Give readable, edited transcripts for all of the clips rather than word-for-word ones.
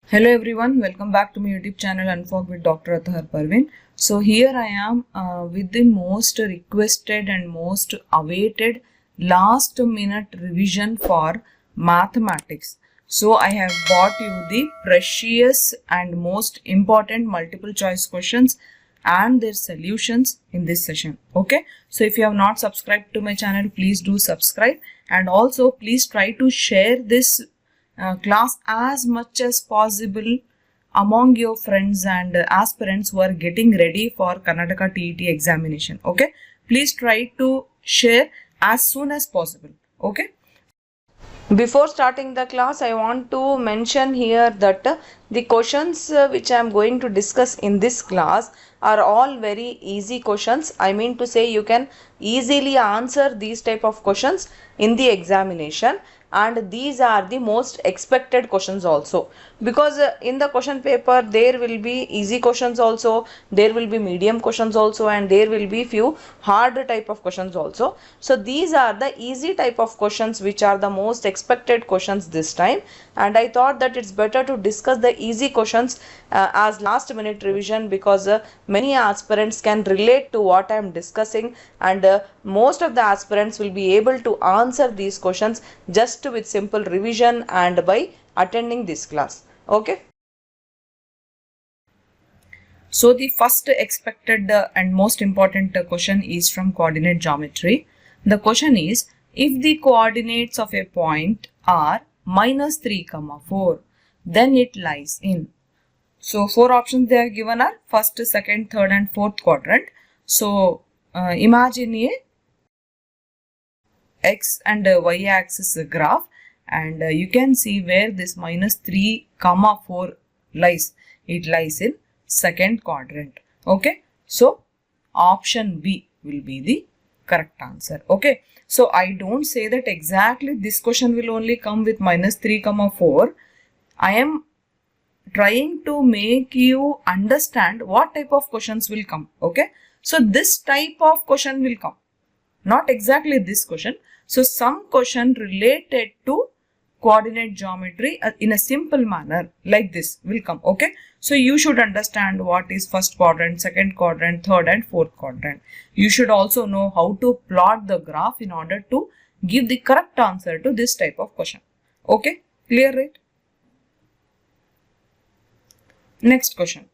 Hello everyone, welcome back to my YouTube channel Unfog with Dr. Athar Parveen. So here I am with the most requested and most awaited last minute revision for mathematics. So I have brought you the precious and most important multiple choice questions and their solutions in this session. Okay, so if you have not subscribed to my channel, please do subscribe, and also please try to share this class as much as possible among your friends and aspirants who are getting ready for Karnataka TET examination. Okay, please try to share as soon as possible. Okay. Before starting the class, I want to mention here that the questions which I am going to discuss in this class are all very easy questions. I mean to say you can easily answer these type of questions in the examination, and these are the most expected questions also, because in the question paper there will be easy questions also, there will be medium questions also, and there will be few hard type of questions also. So these are the easy type of questions which are the most expected questions this time, and I thought that it's better to discuss the easy questions as last minute revision, because many aspirants can relate to what I am discussing, and most of the aspirants will be able to answer these questions just with simple revision and by attending this class. Okay. So the first expected and most important question is from coordinate geometry. The question is, if the coordinates of a point are -3, 4, then it lies in. So four options they are given are first, second, third and fourth quadrant. So imagine a x and y axis graph, and you can see where this -3, 4 lies. It lies in second quadrant. Okay, so option B will be the correct answer. Okay, so I don't say that exactly this question will only come with -3, 4. I am trying to make you understand what type of questions will come. Okay, so this type of question will come, not exactly this question. So some question related to coordinate geometry in a simple manner like this will come. Okay, so you should understand what is first quadrant, second quadrant, third and fourth quadrant. You should also know how to plot the graph in order to give the correct answer to this type of question. Okay, clear, right? Next question.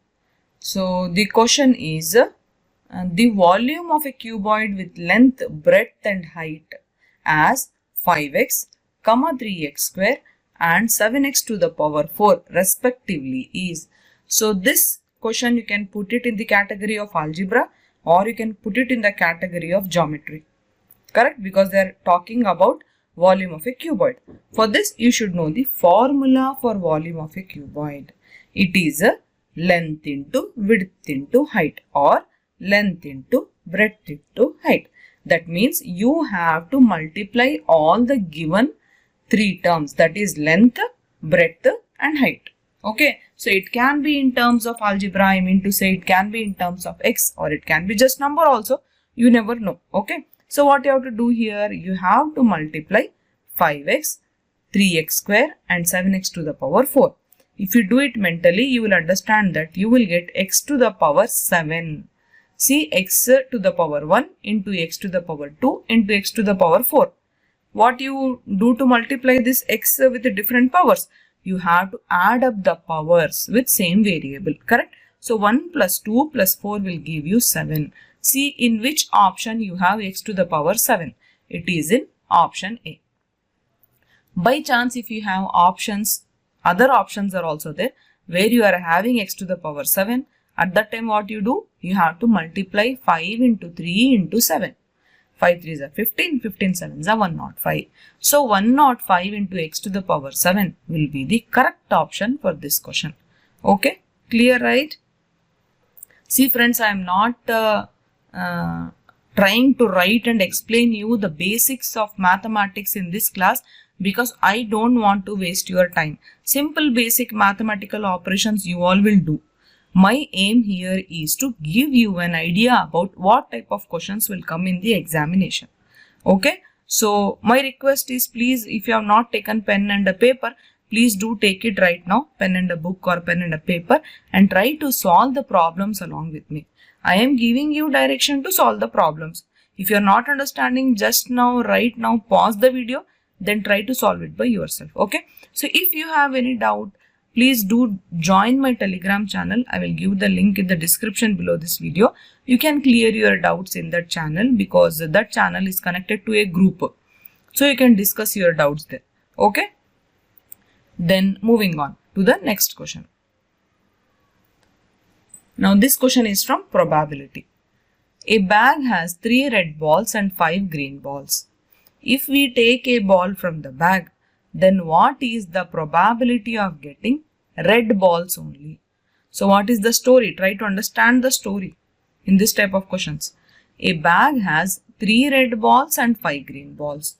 So the question is the volume of a cuboid with length, breadth and height as 5x, 3x square and 7x to the power 4 respectively is. So this question you can put it in the category of algebra, or you can put it in the category of geometry. Correct? Because they are talking about volume of a cuboid. For this you should know the formula for volume of a cuboid. It is a length into width into height, or length into breadth into height. That means you have to multiply all the given three terms, that is length, breadth and height. Okay, so it can be in terms of algebra, I mean to say it can be in terms of x, or it can be just number also, you never know. Okay, so what you have to do here, you have to multiply 5x, 3x square and 7x to the power 4. If you do it mentally, you will understand that you will get x to the power 7. See, x to the power 1 into x to the power 2 into x to the power 4. What you do to multiply this x with the different powers? You have to add up the powers with same variable, correct? So 1 plus 2 plus 4 will give you 7. See in which option you have x to the power 7. It is in option A. By chance, if you have options, other options are also there where you are having x to the power 7, at that time what you do? You have to multiply 5 into 3 into 7. 5 3s are 15, 15 7s are 105. So 105 into x to the power 7 will be the correct option for this question. Okay, clear, right? See friends, I am not trying to write and explain you the basics of mathematics in this class, because I don't want to waste your time. Simple basic mathematical operations you all will do. My aim here is to give you an idea about what type of questions will come in the examination. Okay, so my request is, please, if you have not taken pen and a paper, please do take it right now, pen and a book or pen and a paper, and try to solve the problems along with me. I am giving you direction to solve the problems. If you are not understanding just now, right now, pause the video, then try to solve it by yourself. Okay. So if you have any doubt, please do join my Telegram channel. I will give the link in the description below this video. You can clear your doubts in that channel because that channel is connected to a group. So you can discuss your doubts there. Okay. Then moving on to the next question. Now this question is from probability. A bag has 3 red balls and 5 green balls. If we take a ball from the bag, then what is the probability of getting red balls only? So what is the story? Try to understand the story in this type of questions. A bag has 3 red balls and 5 green balls.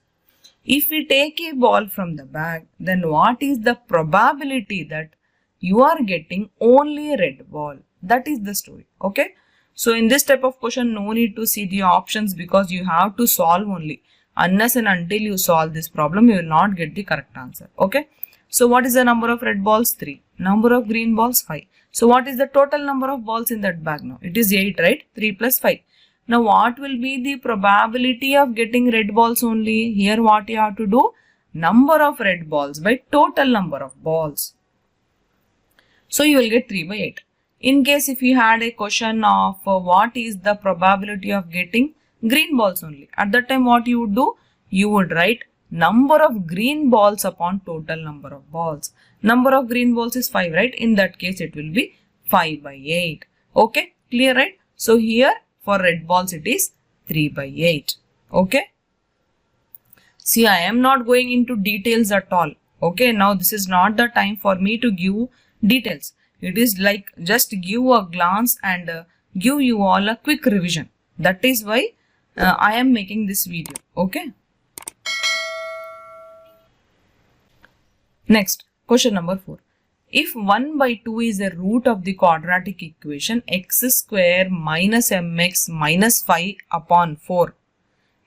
If we take a ball from the bag, then what is the probability that you are getting only a red ball? That is the story. Okay. So in this type of question, no need to see the options because you have to solve only. Unless and until you solve this problem, you will not get the correct answer. Okay. So what is the number of red balls? 3. Number of green balls? 5. So what is the total number of balls in that bag now? It is 8, right? 3 plus 5. Now what will be the probability of getting red balls only? Here what you have to do? Number of red balls by total number of balls. So you will get 3 by 8. In case if you had a question of what is the probability of getting green balls only, at that time what you would do? You would write number of green balls upon total number of balls. Number of green balls is 5, right? In that case it will be 5 by 8. Okay, clear, right? So here for red balls it is 3 by 8. Okay. See, I am not going into details at all. Okay, now this is not the time for me to give details. It is like just give a glance and give you all a quick revision. That is why I am making this video. Okay. Next, question number 4. If 1 by 2 is a root of the quadratic equation x square minus mx minus 5 upon 4.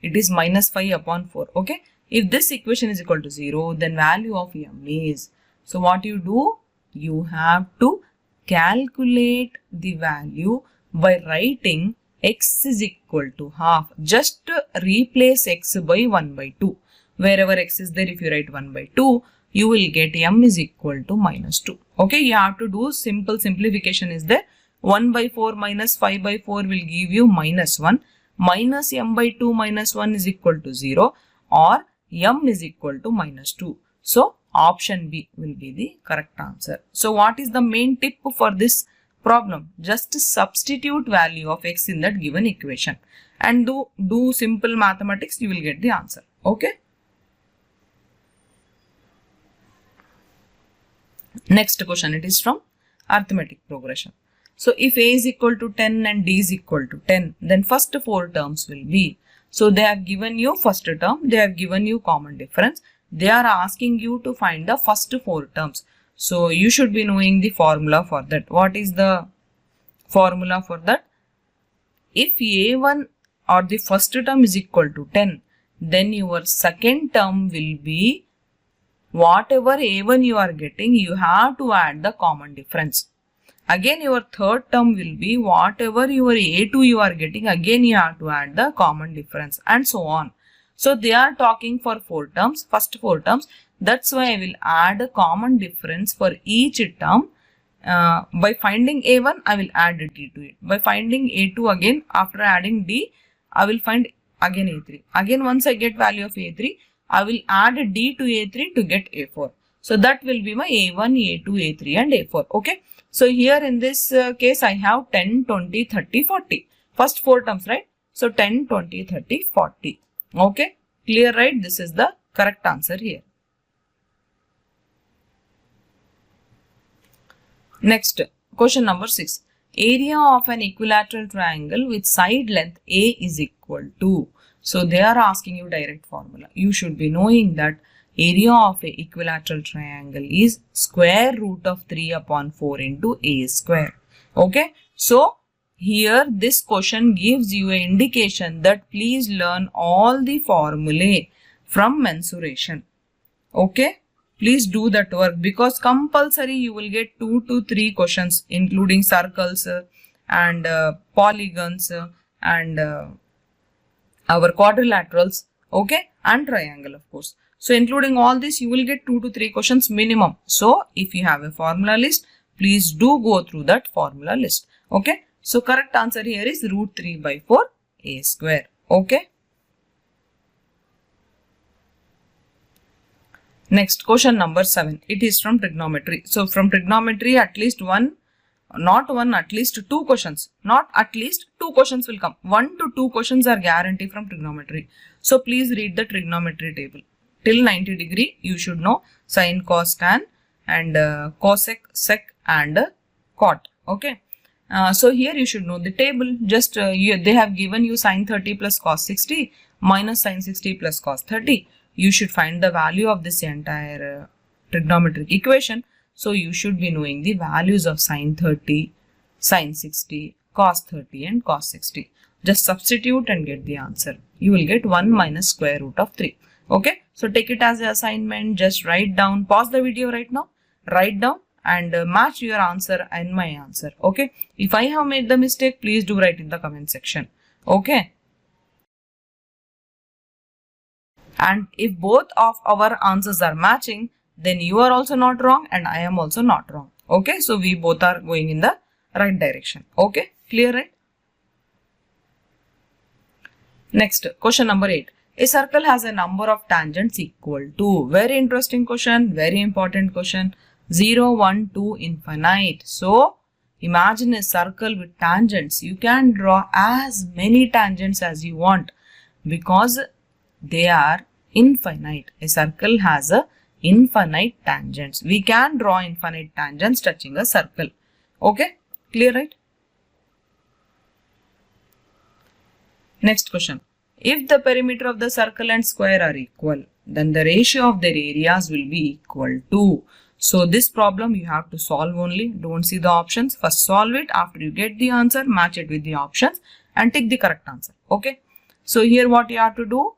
It is minus 5 upon 4. Okay. If this equation is equal to 0, then value of m is. So what you do? You have to calculate the value by writing x is equal to half. Just replace x by 1 by 2. Wherever x is there, if you write 1 by 2, you will get m is equal to minus 2. Okay, you have to do simple simplification is there. 1 by 4 minus 5 by 4 will give you minus 1. Minus m by 2 minus 1 is equal to 0 or m is equal to minus 2. So option B will be the correct answer. So what is the main tip for this problem? Just substitute value of x in that given equation and do simple mathematics, you will get the answer. Okay. Next question, it is from arithmetic progression. So if a is equal to 10 and d is equal to 10, then first 4 terms will be. So they have given you first term, they have given you common difference. They are asking you to find the first 4 terms. So you should be knowing the formula for that. What is the formula for that? If a1 or the first term is equal to 10, then your second term will be whatever a1 you are getting, you have to add the common difference. Again your third term will be whatever your a2 you are getting, again you have to add the common difference and so on. So they are talking for 4 terms, first 4 terms. That's why I will add a common difference for each term. By finding a1, I will add d to it. By finding a2 again, after adding d, I will find again a3. Again once I get value of a3, I will add d to a3 to get a4. So that will be my a1, a2, a3 and a4. Okay. So here in this case, I have 10, 20, 30, 40. First 4 terms, right? So 10, 20, 30, 40. Okay, clear, right? This is the correct answer here. Next, question number 6. Area of an equilateral triangle with side length A is equal to. So they are asking you direct formula. You should be knowing that area of a equilateral triangle is square root of 3 upon 4 into A square. Okay, so here this question gives you an indication that please learn all the formulae from mensuration. Okay, Please do that work, because compulsory you will get 2 to 3 questions including circles and polygons and our quadrilaterals, okay, and triangle of course. So including all this you will get 2 to 3 questions minimum. So if you have a formula list, please do go through that formula list, okay. So correct answer here is root 3 by 4 a square, okay. Next, question number 7. It is from trigonometry. So from trigonometry, at least at least two questions. Not at least two questions will come. 1 to 2 questions are guaranteed from trigonometry. So please read the trigonometry table. Till 90 degree, you should know sin, cos, tan and cosec, sec and cot. Okay. So here you should know the table. Just they have given you sin 30 plus cos 60 minus sin 60 plus cos 30. You should find the value of this entire trigonometric equation. So you should be knowing the values of sin 30, sin 60, cos 30 and cos 60. Just substitute and get the answer. You will get 1 minus square root of 3. Okay. So take it as an assignment. Just write down. Pause the video right now. Write down and match your answer and my answer. Okay. If I have made the mistake, please do write in the comment section. Okay. And if both of our answers are matching, then you are also not wrong and I am also not wrong. Okay. So we both are going in the right direction. Okay. Clear, right? Next, question number 8. A circle has a number of tangents equal to. Very interesting question. Very important question. 0, 1, 2, infinite. So imagine a circle with tangents. You can draw as many tangents as you want because they are infinite. A circle has a infinite tangents. We can draw infinite tangents touching a circle. Okay, clear, right? Next question. If the perimeter of the circle and square are equal, then the ratio of their areas will be equal to. So this problem you have to solve only. Don't see the options. First solve it. After you get the answer, match it with the options and take the correct answer. Okay. So here what you have to do?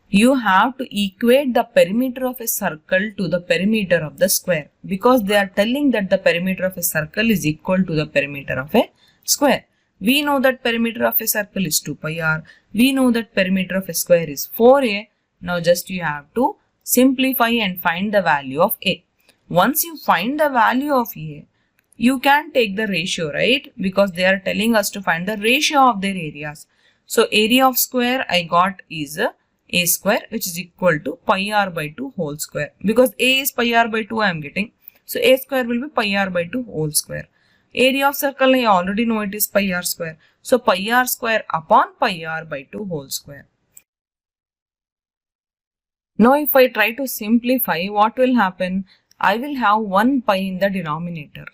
You have to equate the perimeter of a circle to the perimeter of the square, because they are telling that the perimeter of a circle is equal to the perimeter of a square. We know that perimeter of a circle is 2 pi r. We know that perimeter of a square is 4a. Now just you have to simplify and find the value of a. Once you find the value of a, you can take the ratio, right? Because they are telling us to find the ratio of their areas. So area of square I got is a square, which is equal to pi r by 2 whole square. Because a is pi r by 2 I am getting. So a square will be pi r by 2 whole square. Area of circle I already know it is pi r square. So pi r square upon pi r by 2 whole square. Now if I try to simplify, what will happen? I will have 1 pi in the denominator.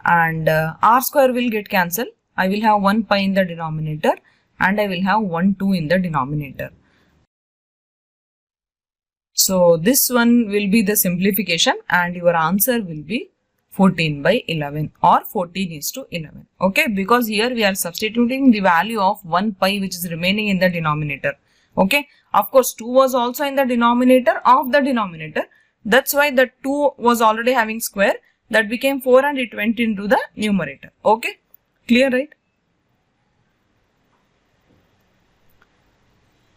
And r square will get cancelled. I will have 1 pi in the denominator and I will have 1 2 in the denominator. So this one will be the simplification and your answer will be 14 by 11 or 14:11. Okay, because here we are substituting the value of 1 pi which is remaining in the denominator. Okay, of course 2 was also in the denominator of the denominator. That's why the 2 was already having square. That became 4 and it went into the numerator. Okay, clear, right?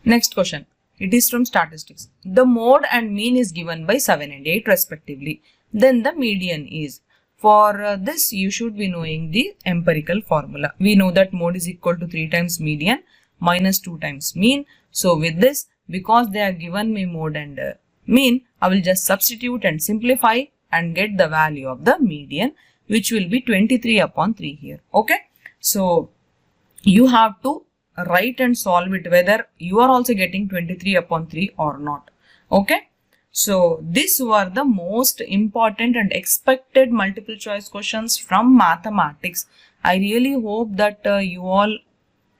Next question. It is from statistics. The mode and mean is given by 7 and 8 respectively. Then the median is. For this you should be knowing the empirical formula. We know that mode is equal to 3 times median minus 2 times mean. So with this, because they have given me mode and mean, I will just substitute and simplify and get the value of the median, which will be 23/3 here. Okay. So you have to write and solve it whether you are also getting 23/3 or not. Okay. So these were the most important and expected multiple choice questions from mathematics. I really hope that you all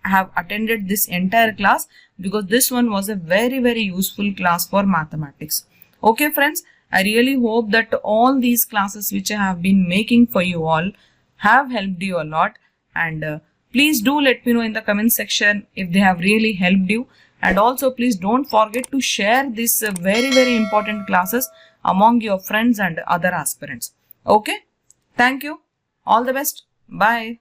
have attended this entire class, because this one was a very useful class for mathematics. Okay friends, I really hope that all these classes which I have been making for you all have helped you a lot, and please do let me know in the comment section if they have really helped you. and also please don't forget to share this very important classes among your friends and other aspirants. Okay, thank you, all the best, bye.